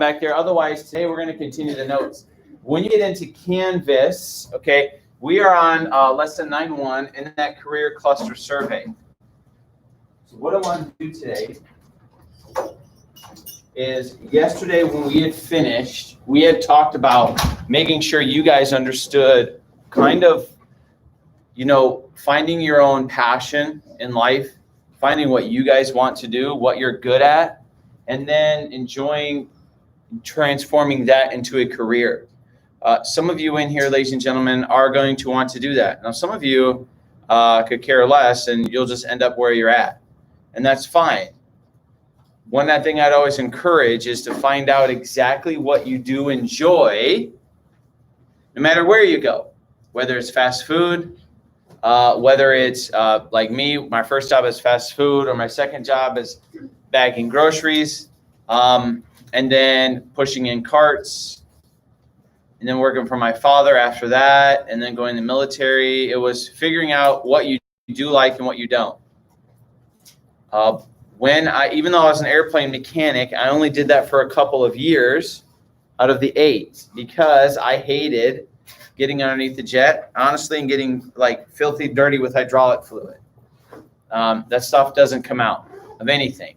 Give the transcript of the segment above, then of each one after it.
back there. Otherwise, today we're going to continue the notes. When you get into Canvas, okay, we are on lesson 9.1 in that career cluster survey. So what I want to do today is yesterday when we had finished, we had talked about making sure you guys understood kind of, you know, finding your own passion in life, finding what you guys want to do, what you're good at, and then enjoying transforming that into a career. Some of you in here, ladies and gentlemen, are going to want to do that. Now, some of you could care less and you'll just end up where you're at. And that's fine. One thing I'd always encourage is to find out exactly what you do enjoy, no matter where you go, whether it's fast food, whether it's like me, my first job is fast food, or my second job is bagging groceries, and then pushing in carts, and then working for my father after that, and then going to the military. It was figuring out what you do like and what you don't. Even though I was an airplane mechanic, I only did that for a couple of years out of the 8 because I hated getting underneath the jet, honestly, and getting like filthy dirty with hydraulic fluid. That stuff doesn't come out of anything.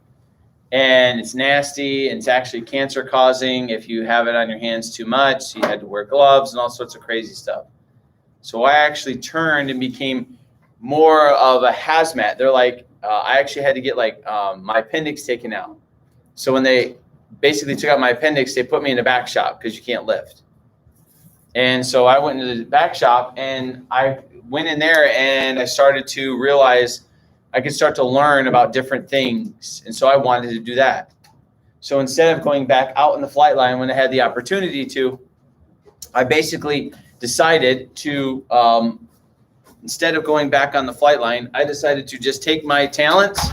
And it's nasty, and it's actually cancer causing if you have it on your hands too much. So you had to wear gloves and all sorts of crazy stuff. So I actually turned and became more of a hazmat. They're like, I actually had to get like my appendix taken out. So when they basically took out my appendix, they put me in the back shop because you can't lift. And so I went into the back shop and I went in there and I started to realize I could start to learn about different things. And so I wanted to do that. So instead of going back out in the flight line when I had the opportunity to, I basically decided to, instead of going back on the flight line, I decided to just take my talents,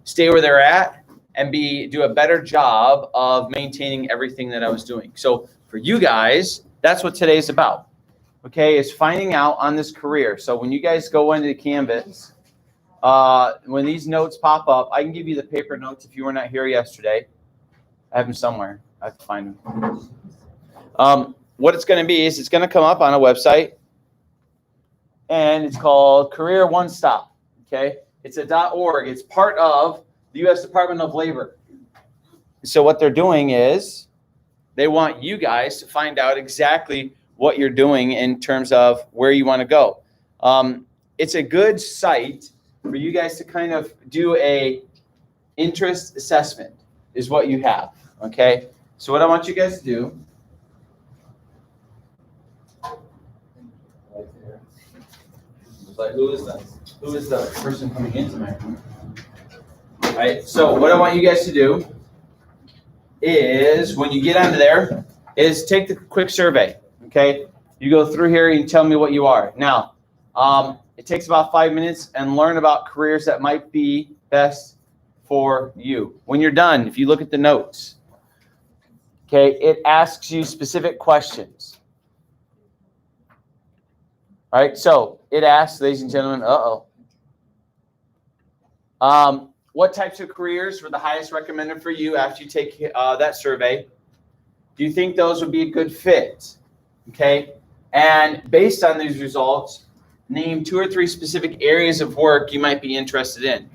stay where they're at, and do a better job of maintaining everything that I was doing. So for you guys, that's what today's about, okay, is finding out on this career. So when you guys go into the Canvas, when these notes pop up, I can give you the paper notes if you were not here yesterday. I have them somewhere. I have to find them. What it's going to be is it's going to come up on a website, and it's called Career One Stop, okay? It's a .org. It's part of the U.S. Department of Labor. So what they're doing is they want you guys to find out exactly what you're doing in terms of where you want to go. It's a good site for you guys to kind of do a interest assessment is what you have, okay? So what I want you guys to do, right there. It's like, who is the person coming into my room? All right, so what I want you guys to do is when you get onto there is take the quick survey, okay? You go through here and you tell me what you are. Now, it takes about 5 minutes and learn about careers that might be best for you. When you're done, if you look at the notes, okay, it asks you specific questions. All right, so it asks, ladies and gentlemen, what types of careers were the highest recommended for you after you take that survey? Do you think those would be a good fit? Okay, and based on these results, name 2 or 3 specific areas of work you might be interested in.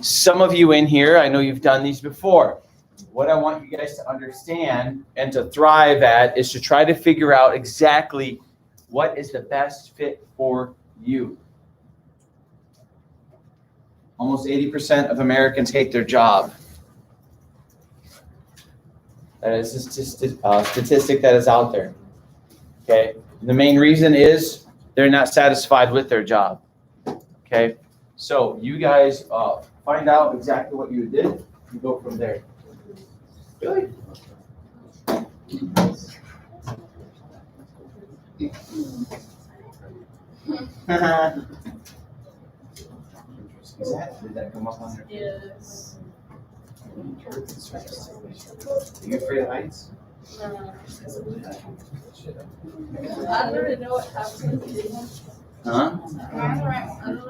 Some of you in here, I know you've done these before. What I want you guys to understand and to thrive at is to try to figure out exactly what is the best fit for you. Almost 80% of Americans hate their job. That is a statistic that is out there. Okay, the main reason is they're not satisfied with their job. Okay, so you guys find out exactly what you did and go from there. Really? Did that come up on there? Yes. Are you afraid of heights? No. I don't really know what happens. Huh? I don't know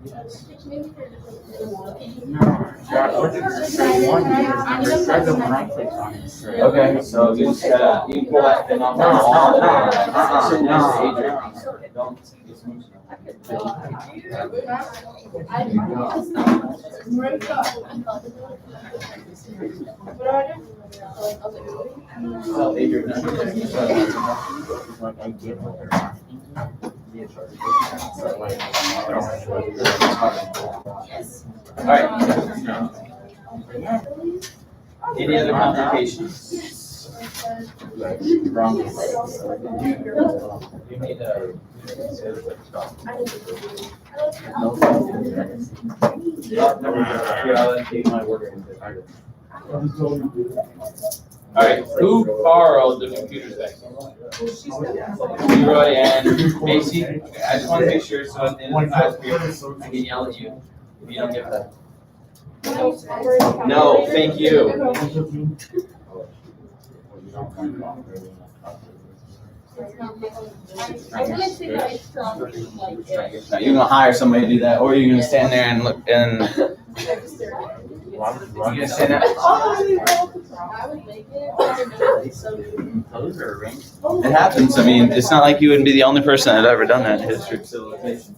what Okay, so you just you can pull that thing off the wall. Don't. Tell Adrian that. All right. Any other complications? Wrong. You need a. All right, who borrowed the computers back? Leroy and Macy. Okay, I just want to make sure so at the end of the class period, I can yell at you if you don't give that. No, thank you. Now you're gonna hire somebody to do that, or you're gonna stand there and look and. You're gonna stand there. It happens. I mean, it's not like you wouldn't be the only person that ever done that in history of civilization.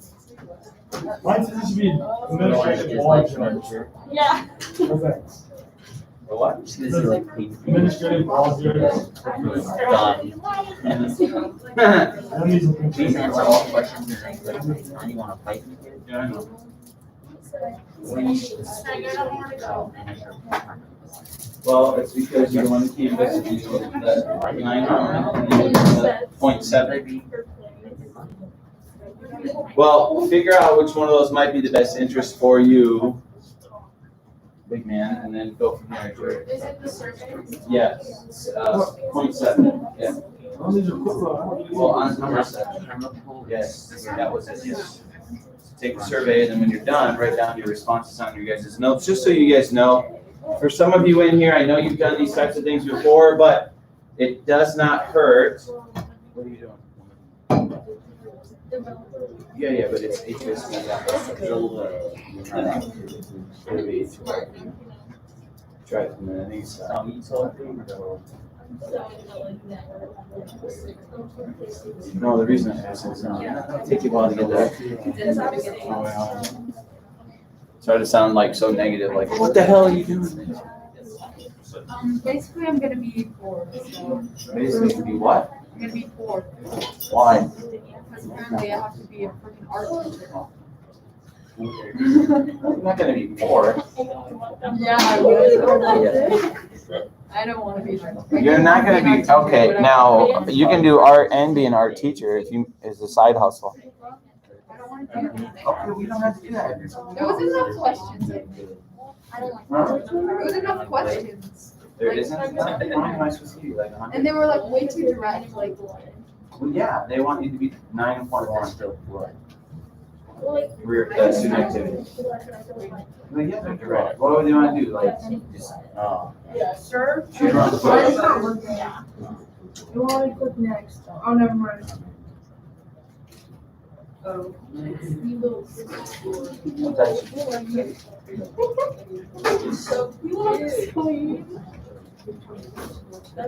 Mine says it should be administrative law judge. Yeah. Okay. For what? Administrative law judge. And these are Please answer all questions and you want to fight me? Yeah, I know. Well, it's because you're the one that came visit you with that 9.7. Well, figure out which one of those might be the best interest for you, big man, and then go from there. Is it the survey? Yes, 0.7. Yeah. Oh, these are quick. Well, on number 7. Yes, that was it. Yes. Take the survey, and then when you're done, write down your responses on your guys' notes, just so you guys know. For some of you in here, I know you've done these types of things before, but it does not hurt. What are you doing? Yeah, but it's HSC. Try it from there. I think it's no, the reason I asked is it'll take you a while to get there. Sorry to sound like so negative, like, what the hell are you doing? Basically, I'm gonna be bored. So Basically, to be what? I'm gonna be bored Why? because apparently I have to be a freaking art teacher. You're not gonna be poor. Yeah, I would. I don't want to be there. You're not gonna be, okay, now, you can do art and be an art teacher if you, as a side hustle. I don't want to do that. Okay, we don't have to do that. There was enough questions. There was enough questions. There isn't, what am I supposed to do, like 100? And they were like way too direct, like. Well, yeah, they want you to be 9.1 still. Career, student activity. Like, yeah, they're direct. What would you want to do, like, just, Sure. shoot around the Why is bush? it not working? You want to click next? Oh, never mind. Oh. So clean. I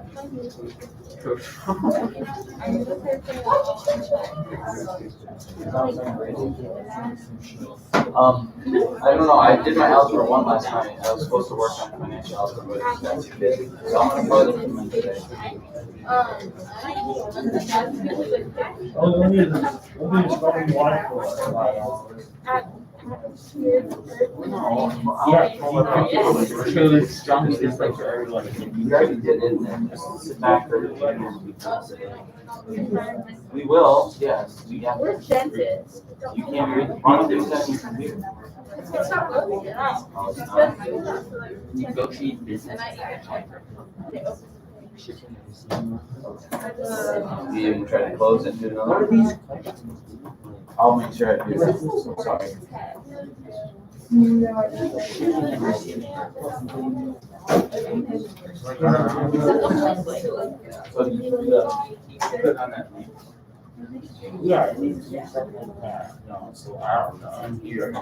don't know, I did my Algebra 1 last night. I was supposed to work on financial algebra, but I got too busy. So I'm gonna probably do it today. Oh, let me explain why for $5. You already did it, then just sit back for we will, yes. We have. We're dentists. You can't read. Why don't you do that on your computer? It's not working out. Oh, it's not. Negotiate business. And I You even try to close it, do another? I'll make sure I do that. I'm sorry. So you put on that link. Yeah, it needs to be something like that, no, so I don't know, I'm here.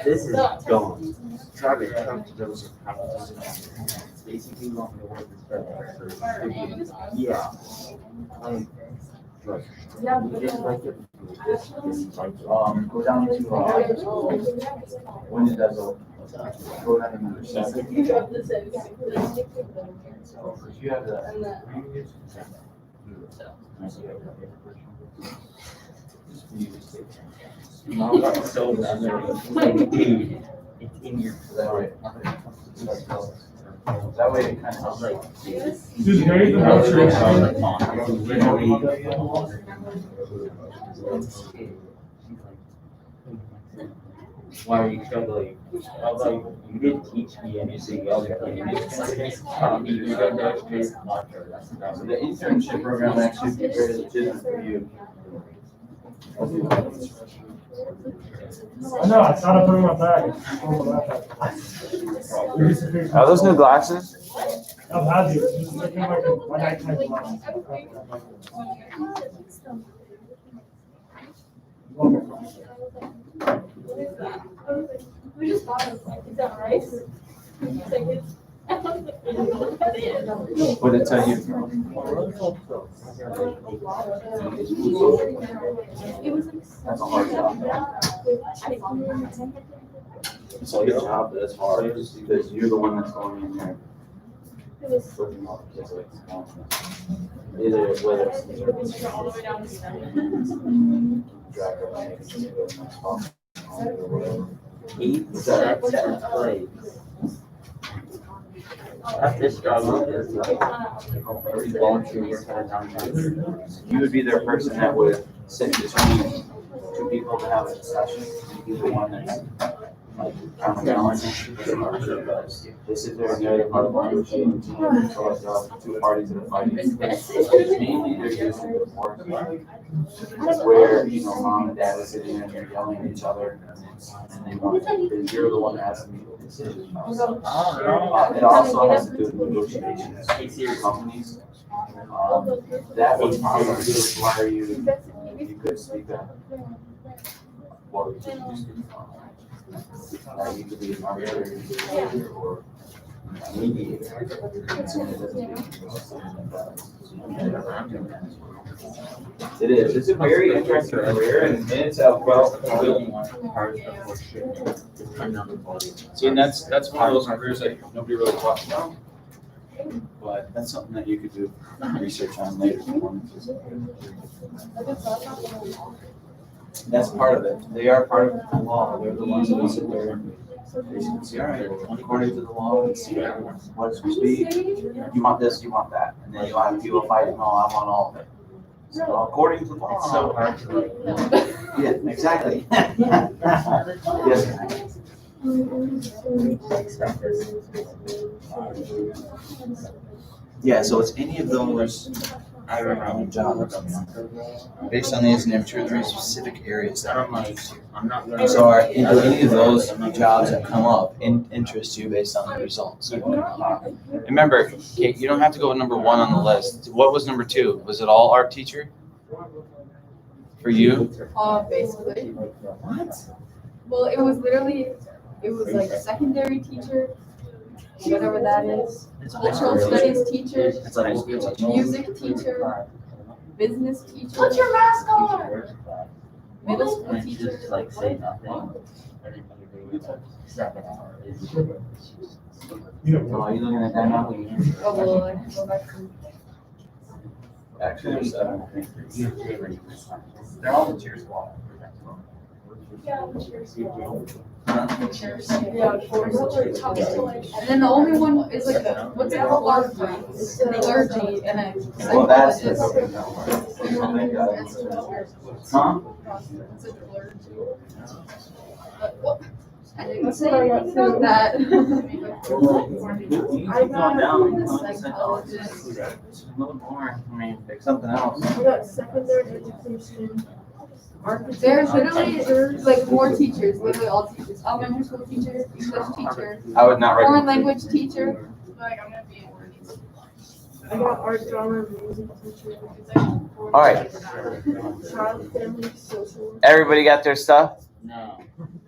This is gone. Try to come to those. Basically, you want me to work this better. Yeah. Like, look, just like it. Go down to, when it does, go down to number 7. So, if you have the previous. So, dude, it's in your. That way it kind of like. Dude, Harry's the Why are you struggling? Although you did teach me anything else. So the internship program actually be very legitimate for you. I know, I thought I put in my bag. Are those new glasses? I've had you, just looking like a one nighttime glass. We just thought of like, is that rice? It's like it's. What did it tell you? That's a hard job. It's a good job, but it's hard because you're the one that's going in there. Either whether it's All the way down to That's this struggle is like volunteer work at a time. you would be their person that would sit between two people to have a discussion. You'd be the one that's like counterbalance. They sit there and they're the part of language. So like two parties that are fighting. Mainly they're using the force. It's where, you know, mom and dad are sitting there and they're yelling at each other. And they want, because you're the one that has to make the decision. It also has to do with negotiations. Companies. That would probably require you could speak up. Well, you could be an arbitrator or a mediator. It is. It's a very interesting career, and it's well. See, and that's one of those careers that nobody really talks about. But that's something that you could do research on later. That's part of it. They are part of the law. They're the ones that will sit there and basically say, all right, according to the law, let's see what's speed. You want this, you want that. And then you'll have people fighting, no, I want all of it. So according to the law. It's so hard to like. Yeah, exactly. Yes. Yeah, so it's any of those jobs based on these, and there are 2 or 3 specific areas that I'm not gonna. so are any of those jobs that come up interest you based on the results. Remember, Kate, you don't have to go with number 1 on the list. What was number 2? Was it all art teacher for you? Basically. What? Well, it was literally, it was like secondary teacher, whatever that is, cultural studies teacher, It's like music teacher, business teacher. Put your mask on. Middle school And teacher. just like say nothing. 7 hours. Oh, are you looking at that now? Oh, well, I can go back to. Actually, there's 7. They're all the cheers law. Yeah, and then the only one is like the, what's that clergy, and then. Well, that's the huh? It's a clergy. Well, I didn't say anything about that. I got down the psychologist. A little more. I mean, pick something else. We got secondary education. There's literally like more teachers, literally all teachers. Elementary school teacher, English teacher, I would not foreign recommend. language teacher. Like I'm gonna be. I got art, drama, and music teacher. All right. Child, family, social. Everybody got their stuff? No.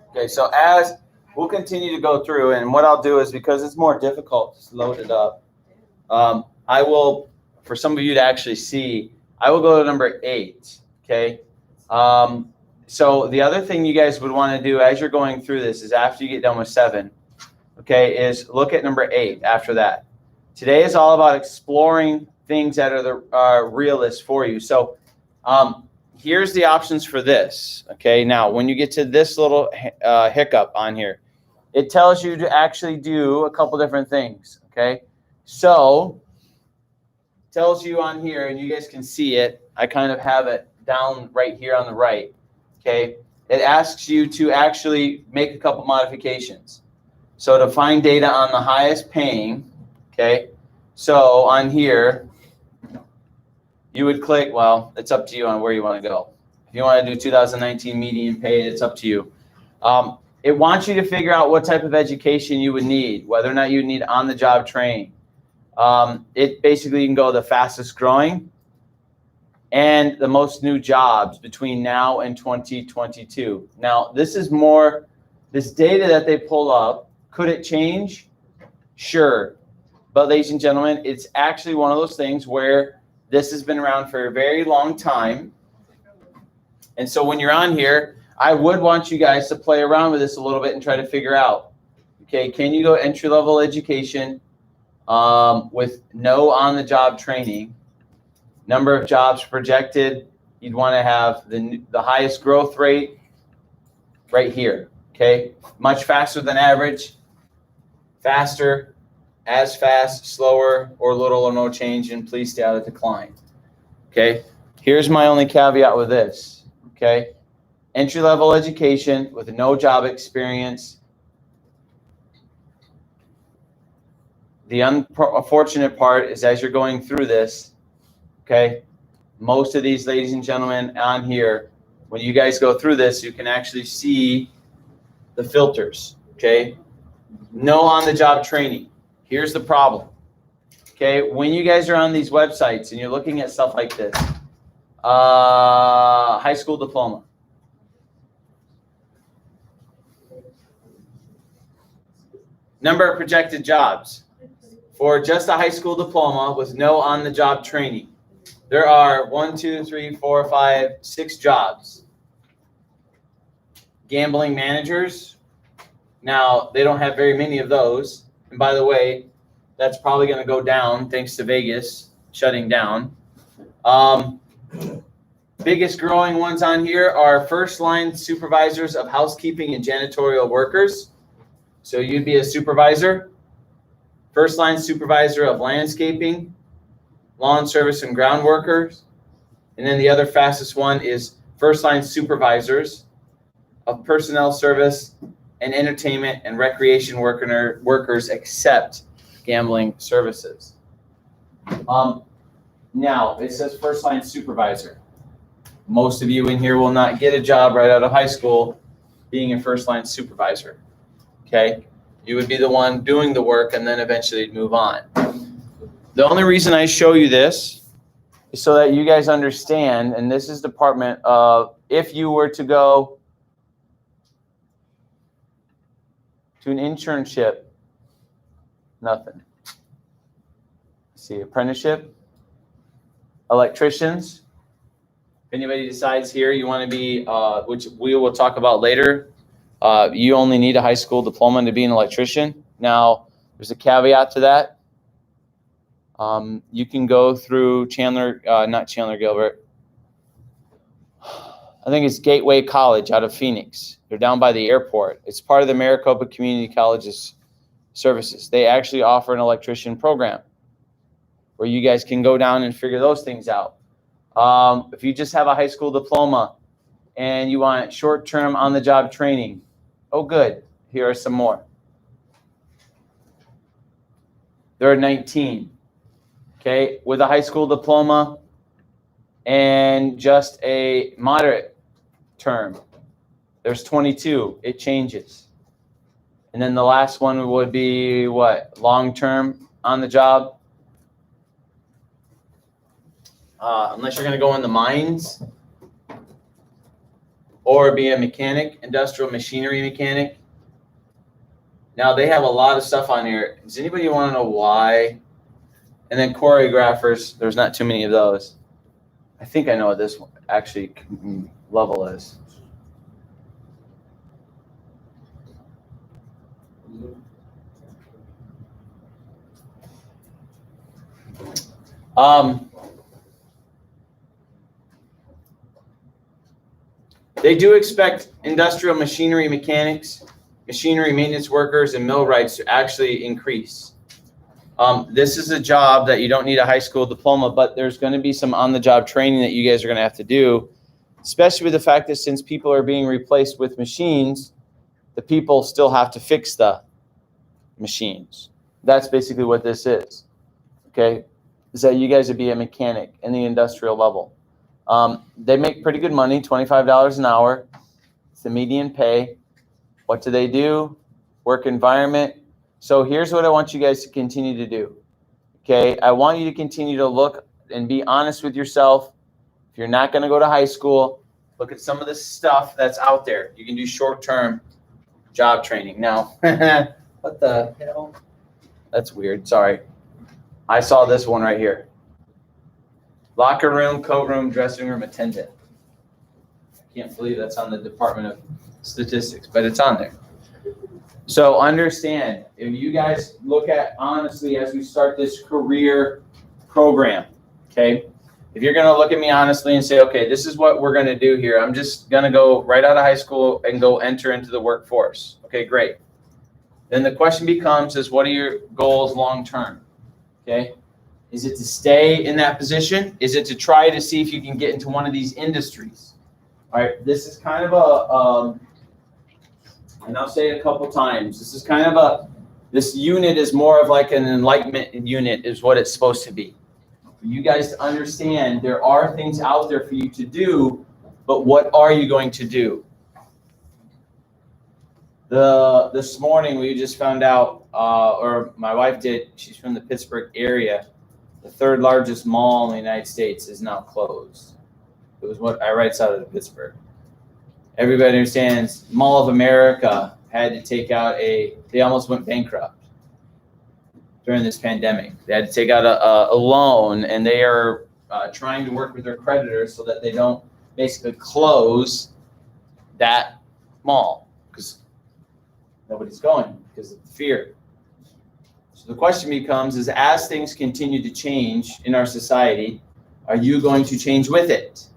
Okay, so as we'll continue to go through, and what I'll do is because it's more difficult to load it up, I will, for some of you to actually see, I will go to number 8. Okay. So the other thing you guys would want to do as you're going through this is after you get done with 7, okay, is look at number 8 after that. Today is all about exploring things that are the realist for you. So here's the options for this. Okay, now when you get to this little hiccup on here, it tells you to actually do a couple different things. Okay, so it tells you on here, and you guys can see it. I kind of have it down right here on the right. Okay, it asks you to actually make a couple modifications. So to find data on the highest paying, okay, so on here, you would click, well, it's up to you on where you want to go. If you want to do 2019 median pay, it's up to you. It wants you to figure out what type of education you would need, whether or not you need on-the-job training. It basically can go the fastest growing and the most new jobs between now and 2022. Now, this is more, this data that they pull up, could it change? Sure. But ladies and gentlemen, it's actually one of those things where this has been around for a very long time. And so when you're on here, I would want you guys to play around with this a little bit and try to figure out, okay, can you go entry-level education with no on-the-job training? Number of jobs projected, you'd want to have the highest growth rate right here, okay? Much faster than average, faster, as fast, slower, or little or no change, and please stay out of decline, okay? Here's my only caveat with this, okay? Entry-level education with no job experience. The unfortunate part is as you're going through this, okay, most of these ladies and gentlemen on here, when you guys go through this, you can actually see the filters, okay? No on-the-job training. Here's the problem, okay? When you guys are on these websites and you're looking at stuff like this, high school diploma. Number of projected jobs for just a high school diploma with no on-the-job training. There are 1, 2, 3, 4, 5, 6 jobs. Gambling managers. Now, they don't have very many of those. And by the way, that's probably going to go down thanks to Vegas shutting down. Biggest growing ones on here are first-line supervisors of housekeeping and janitorial workers. So you'd be a supervisor. First-line supervisor of landscaping, lawn service and ground workers. And then the other fastest one is first-line supervisors of personnel service and entertainment and recreation workers except gambling services. Now, it says first-line supervisor. Most of you in here will not get a job right out of high school being a first-line supervisor, okay? You would be the one doing the work and then eventually move on. The only reason I show you this is so that you guys understand, and this is department of, if you were to go to an internship, nothing. Let's see, apprenticeship, electricians. If anybody decides here you want to be, which we will talk about later, you only need a high school diploma to be an electrician. Now, there's a caveat to that. You can go through not Chandler Gilbert. I think it's Gateway College out of Phoenix. They're down by the airport. It's part of the Maricopa Community College's services. They actually offer an electrician program where you guys can go down and figure those things out. If you just have a high school diploma and you want short-term on-the-job training, oh, good. Here are some more. There are 19. Okay, with a high school diploma and just a moderate term. There's 22. It changes. And then the last one would be what? Long-term on the job. unless you're going to go in the mines or be a mechanic, industrial machinery mechanic. Now they have a lot of stuff on here. Does anybody want to know why? And then choreographers, there's not too many of those. I think I know what this one actually level is. They do expect industrial machinery mechanics, machinery maintenance workers, and millwrights to actually increase. This is a job that you don't need a high school diploma, but there's going to be some on-the-job training that you guys are going to have to do, especially with the fact that since people are being replaced with machines, the people still have to fix the machines. That's basically what this is, okay? Is that you guys would be a mechanic in the industrial level. They make pretty good money, $25 an hour. It's the median pay. What do? Work environment. So here's what I want you guys to continue to do. Okay, I want you to continue to look and be honest with yourself. If you're not going to go to high school, look at some of the stuff that's out there. You can do short-term job training. Now, what the hell? That's weird. Sorry. I saw this one right here. Locker room, coat room, dressing room attendant. I can't believe that's on the Department of Statistics, but it's on there. So understand, if you guys look at honestly as we start this career program, okay, if you're going to look at me honestly and say, okay, this is what we're going to do here. I'm just going to go right out of high school and go enter into the workforce. Okay, great. Then the question becomes is what are your goals long term? Okay. Is it to stay in that position? Is it to try to see if you can get into one of these industries? All right, this is kind of a, and I'll say it a couple times, this is kind of this unit is more of like an enlightenment unit is what it's supposed to be. For you guys to understand there are things out there for you to do, but what are you going to do? This morning we just found out, or my wife did, she's from the Pittsburgh area, the third largest mall in the United States is now closed. It was what I writes out of Pittsburgh. Everybody understands Mall of America had to take out they almost went bankrupt during this pandemic. They had to take out a loan, and they are trying to work with their creditors so that they don't basically close that mall because nobody's going because of the fear. So the question becomes is as things continue to change in our society, are you going to change with it?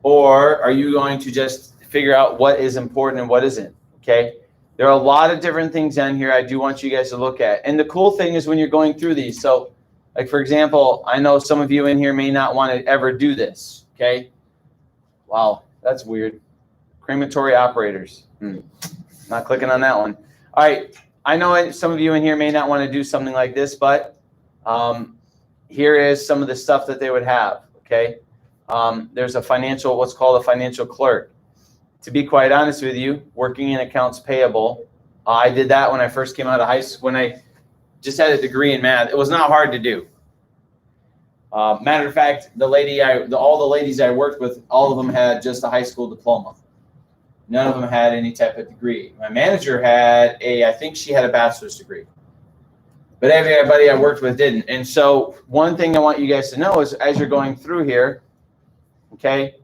Or are you going to just figure out what is important and what isn't? Okay. There are a lot of different things on here I do want you guys to look at. And the cool thing is when you're going through these, so like for example, I know some of you in here may not want to ever do this. Okay. Wow, that's weird. Crematory operators. Not clicking on that one. All right. I know some of you in here may not want to do something like this, but here is some of the stuff that they would have. Okay. There's what's called a financial clerk. To be quite honest with you, working in accounts payable, I did that when I first came out of high school, when I just had a degree in math. It was not hard to do. Matter of fact, all the ladies I worked with, all of them had just a high school diploma. None of them had any type of degree. My manager had I think she had a bachelor's degree. But everybody I worked with didn't. And so one thing I want you guys to know is as you're going through here, okay,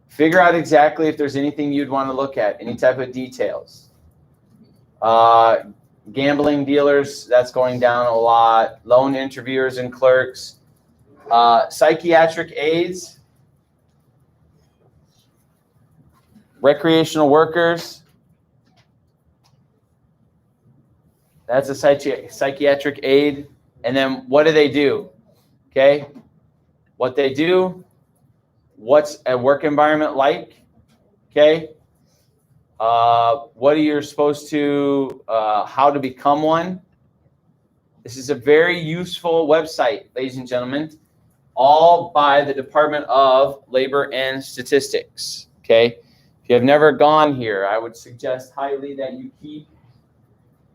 figure out exactly if there's anything you'd want to look at, any type of details. Gambling dealers, that's going down a lot. Loan interviewers and clerks. Psychiatric aides. Recreational workers. That's a psychiatric aid. And then what do they do? Okay. What they do. What's a work environment like? Okay. What are you supposed to, how to become one? This is a very useful website, ladies and gentlemen, all by the Department of Labor and Statistics. Okay. If you have never gone here, I would suggest highly that you keep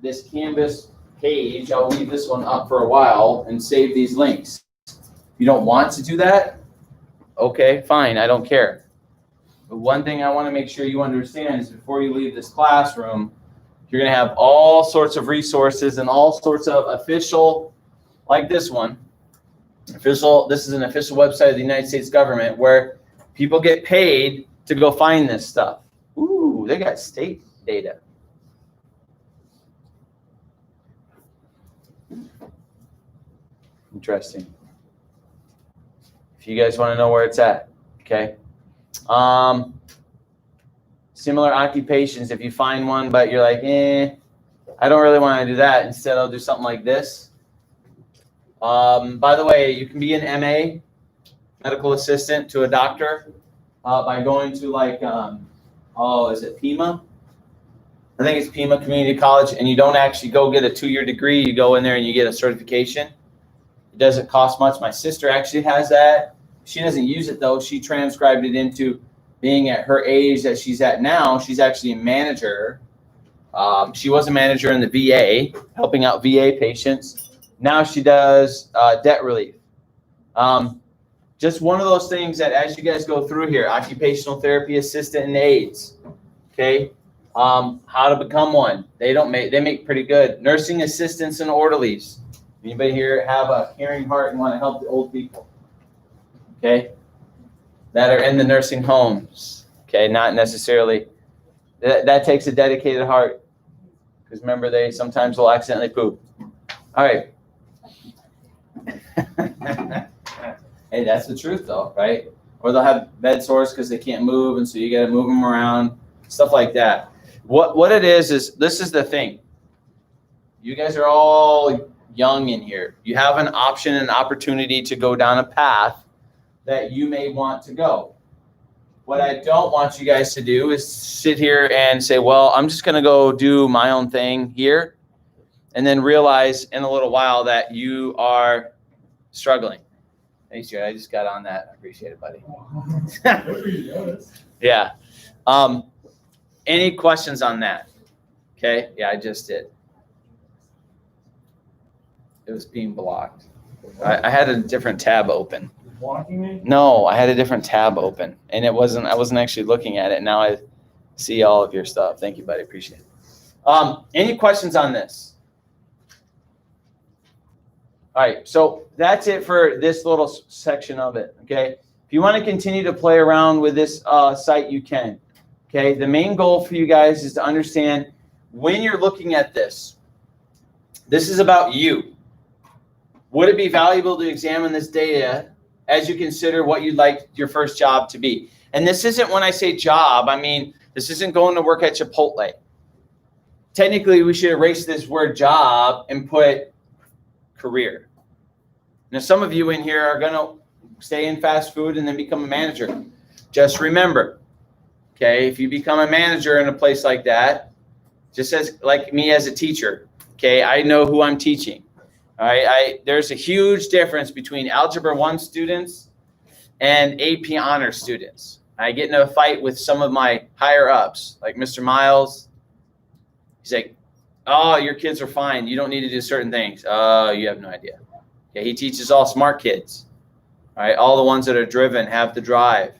this Canvas page. I'll leave this one up for a while and save these links. If you don't want to do that, okay, fine, I don't care. But one thing I want to make sure you understand is before you leave this classroom, you're going to have all sorts of resources and all sorts of official, like this one, this is an official website of the United States government where people get paid to go find this stuff. Ooh, they got state data. Interesting. If you guys want to know where it's at, okay. Similar occupations, if you find one, but you're like, I don't really want to do that. Instead, I'll do something like this. By the way, you can be an MA, medical assistant to a doctor, by going to like, is it Pima? I think it's Pima Community College, and you don't actually go get a 2-year degree. You go in there and you get a certification. It doesn't cost much. My sister actually has that. She doesn't use it though. She transcribed it into being at her age that she's at now. She's actually a manager. She was a manager in the VA, helping out VA patients. Now she does debt relief. Just one of those things that as you guys go through here, occupational therapy assistant and aides, okay, how to become one. They make pretty good. Nursing assistants and orderlies. Anybody here have a caring heart and want to help the old people? Okay, that are in the nursing homes. Okay, not necessarily. That takes a dedicated heart, because remember they sometimes will accidentally poop. All right. Hey, that's the truth though, right? Or they'll have bed sores because they can't move, and so you got to move them around, stuff like that. What it is this is the thing. You guys are all young in here. You have an option and opportunity to go down a path that you may want to go. What I don't want you guys to do is sit here and say, well, I'm just going to go do my own thing here, and then realize in a little while that you are struggling. Thanks, Jared. I just got on that. I appreciate it, buddy. Yeah. Any questions on that? Okay. Yeah, I just did. It was being blocked. I had a different tab open. Blocking me? No, I had a different tab open, and I wasn't actually looking at it. Now I see all of your stuff. Thank you, buddy. Appreciate it. Any questions on this? All right, so that's it for this little section of it, okay? If you want to continue to play around with this site, you can, okay? The main goal for you guys is to understand when you're looking at this, this is about you. Would it be valuable to examine this data as you consider what you'd like your first job to be? And this isn't, when I say job, I mean, this isn't going to work at Chipotle. Technically, we should erase this word job and put career. Now, some of you in here are going to stay in fast food and then become a manager. Just remember, okay, if you become a manager in a place like that, just as like me as a teacher, okay, I know who I'm teaching. All right, there's a huge difference between Algebra 1 students and AP Honors students. I get in a fight with some of my higher ups, like Mr. Miles. He's like, oh, your kids are fine. You don't need to do certain things. Oh, you have no idea. Okay, he teaches all smart kids. All right, all the ones that are driven, have the drive.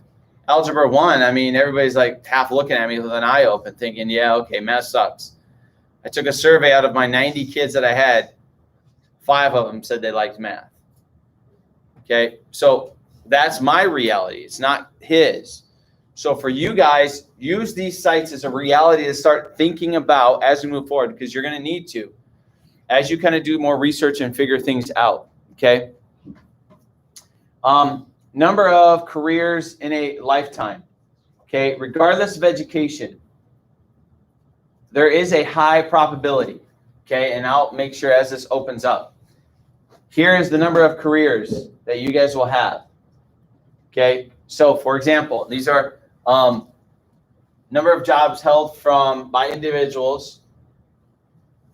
Algebra 1, I mean, everybody's like half looking at me with an eye open thinking, yeah, okay, math sucks. I took a survey out of my 90 kids that I had. 5 of them said they liked math. Okay, so that's my reality. It's not his. So for you guys, use these sites as a reality to start thinking about as we move forward, because you're going to need to, as you kind of do more research and figure things out. Okay. Number of careers in a lifetime. Okay, regardless of education, there is a high probability. Okay, and I'll make sure as this opens up. Here is the number of careers that you guys will have. Okay, so for example, these are number of jobs held by individuals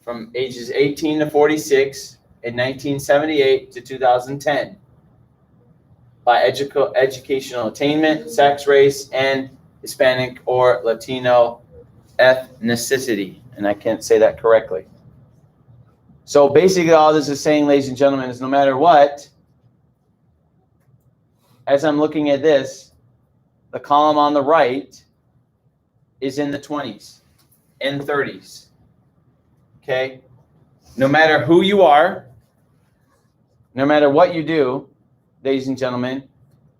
from ages 18 to 46 in 1978 to 2010 by educational attainment, sex, race, and Hispanic or Latino ethnicity. And I can't say that correctly. So basically all this is saying, ladies and gentlemen, is no matter what, as I'm looking at this, the column on the right is in the 20s and 30s. Okay? No matter who you are, no matter what you do, ladies and gentlemen,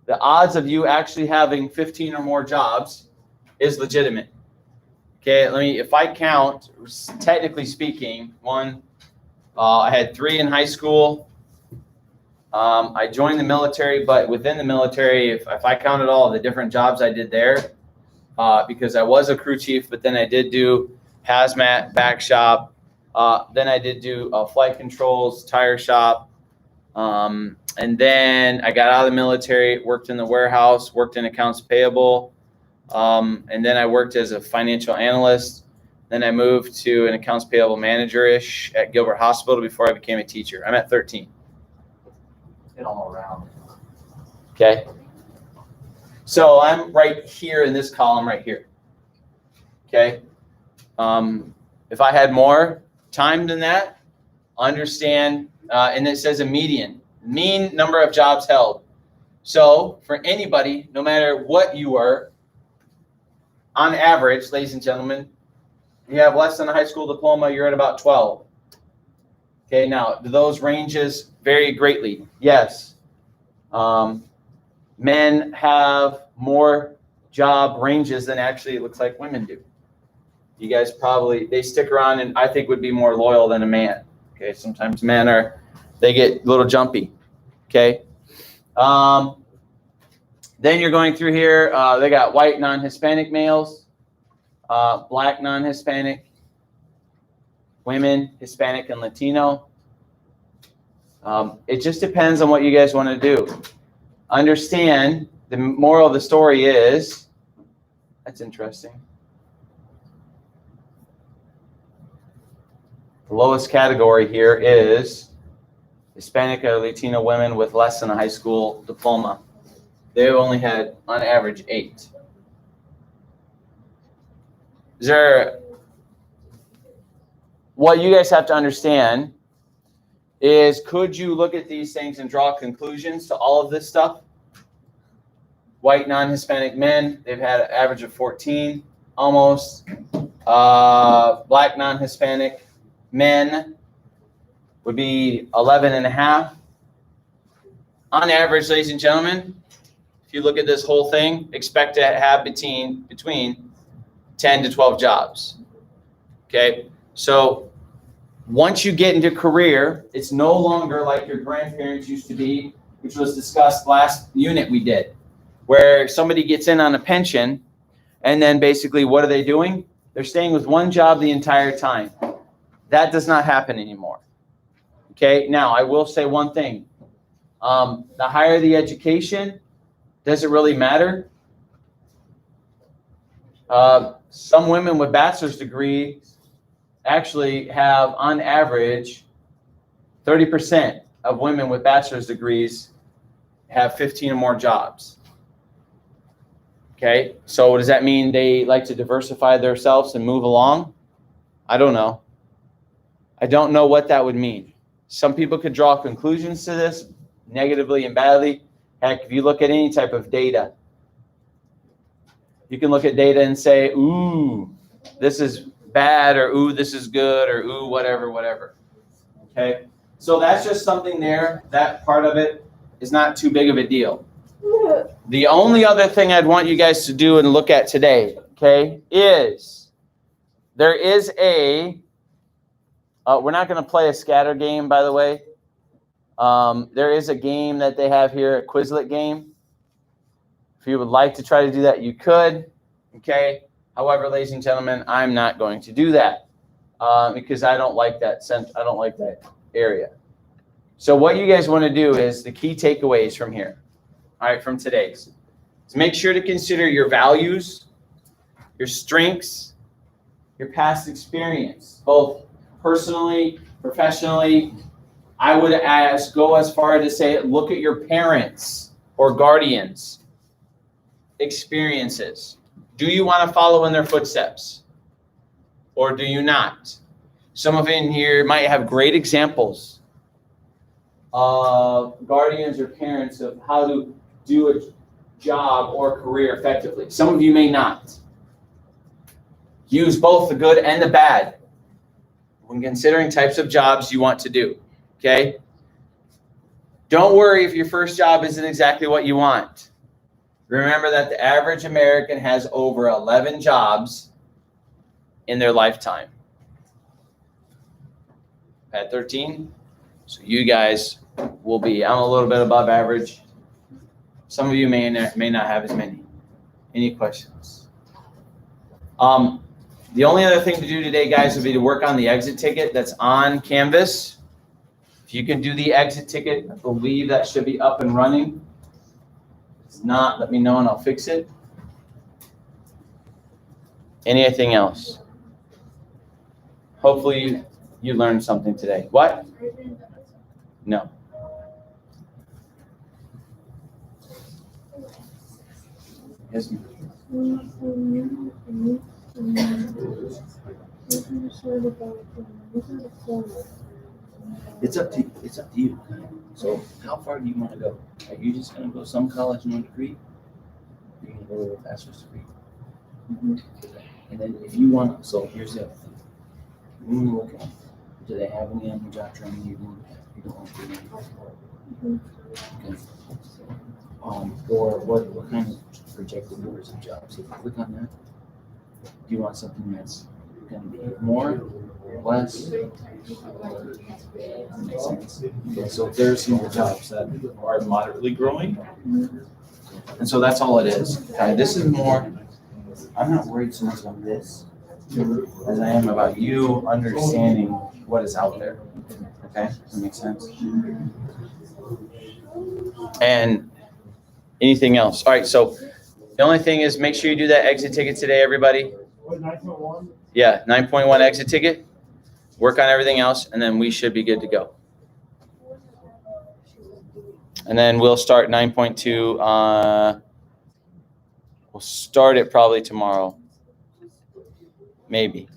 the odds of you actually having 15 or more jobs is legitimate. Okay, if I count, technically speaking, I had 3 in high school. I joined the military, but within the military, if I counted all of the different jobs I did there, because I was a crew chief, but then I did do hazmat, back shop, then I did do flight controls, tire shop, and then I got out of the military, worked in the warehouse, worked in accounts payable, and then I worked as a financial analyst. Then I moved to an accounts payable manager-ish at Gilbert Hospital before I became a teacher. I'm at 13. Get all around. Okay. So I'm right here in this column right here. Okay. If I had more time than that, understand, and it says a median, mean number of jobs held. So for anybody, no matter what you are, on average, ladies and gentlemen, you have less than a high school diploma, you're at about 12. Okay, now, do those ranges vary greatly? Yes. Men have more job ranges than actually it looks like women do. You guys they stick around and I think would be more loyal than a man. Okay, sometimes men they get a little jumpy. Okay. Then you're going through here, they got white non-Hispanic males, black non-Hispanic, women, Hispanic and Latino. It just depends on what you guys want to do. Understand the moral of the story is, that's interesting. The lowest category here is Hispanic or Latino women with less than a high school diploma. They only had, on average, 8. What you guys have to understand is, could you look at these things and draw conclusions to all of this stuff? White non-Hispanic men, they've had an average of 14, almost. Black non-Hispanic men would be 11 and a half. On average, ladies and gentlemen, if you look at this whole thing, expect to have between 10 to 12 jobs. Okay, so once you get into career, it's no longer like your grandparents used to be, which was discussed last unit we did, where somebody gets in on a pension, and then basically what are they doing? They're staying with one job the entire time. That does not happen anymore. Okay, now I will say one thing. The higher the education, does it really matter? Some women with bachelor's degrees actually have, on average, 30% of women with bachelor's degrees have 15 or more jobs. Okay, so does that mean they like to diversify themselves and move along? I don't know. I don't know what that would mean. Some people could draw conclusions to this, negatively and badly. Heck, if you look at any type of data, you can look at data and say, ooh, this is bad, or ooh, this is good, or ooh, whatever. Okay, so that's just something there. That part of it is not too big of a deal. The only other thing I'd want you guys to do and look at today, okay, is there is we're not going to play a scatter game, by the way. There is a game that they have here, a Quizlet game. If you would like to try to do that, you could. Okay. However, ladies and gentlemen, I'm not going to do that because I don't like that I don't like that area. So what you guys want to do is the key takeaways from here. All right, from today's. So make sure to consider your values, your strengths, your past experience, both personally, professionally. I would go as far to say, look at your parents or guardians' experiences. Do you want to follow in their footsteps? Or do you not? Some of you in here might have great examples of guardians or parents of how to do a job or career effectively. Some of you may not. Use both the good and the bad when considering types of jobs you want to do, okay? Don't worry if your first job isn't exactly what you want. Remember that the average American has over 11 jobs in their lifetime. At 13, so you guys will be, I'm a little bit above average. Some of you may not have as many. Any questions? The only other thing to do today, guys, would be to work on the exit ticket that's on Canvas. If you can do the exit ticket, I believe that should be up and running. If it's not, let me know and I'll fix it. Anything else? Hopefully you learned something today. What? No. Yes, ma'am. It's up to you. So how far do you want to go? Are you just gonna go some college and 1 degree? Or are you gonna go with a bachelor's degree? And then if you want, so here's the other thing. You want to look at, do they have any on the job training you don't want to do? Okay. Or what kind of projected numbers of jobs? If you click on that, do you want something that's going to be more, less? That makes sense. Okay, so there's some more jobs that are moderately growing. And so that's all it is. Okay, this is more, I'm not worried so much about this as I am about you understanding what is out there. Okay, does that make sense? And anything else? All right, so the only thing is make sure you do that exit ticket today, everybody. What, 9.1? Yeah, 9.1 exit ticket. Work on everything else, and then we should be good to go. And then we'll start 9.2. We'll start it probably tomorrow. Maybe.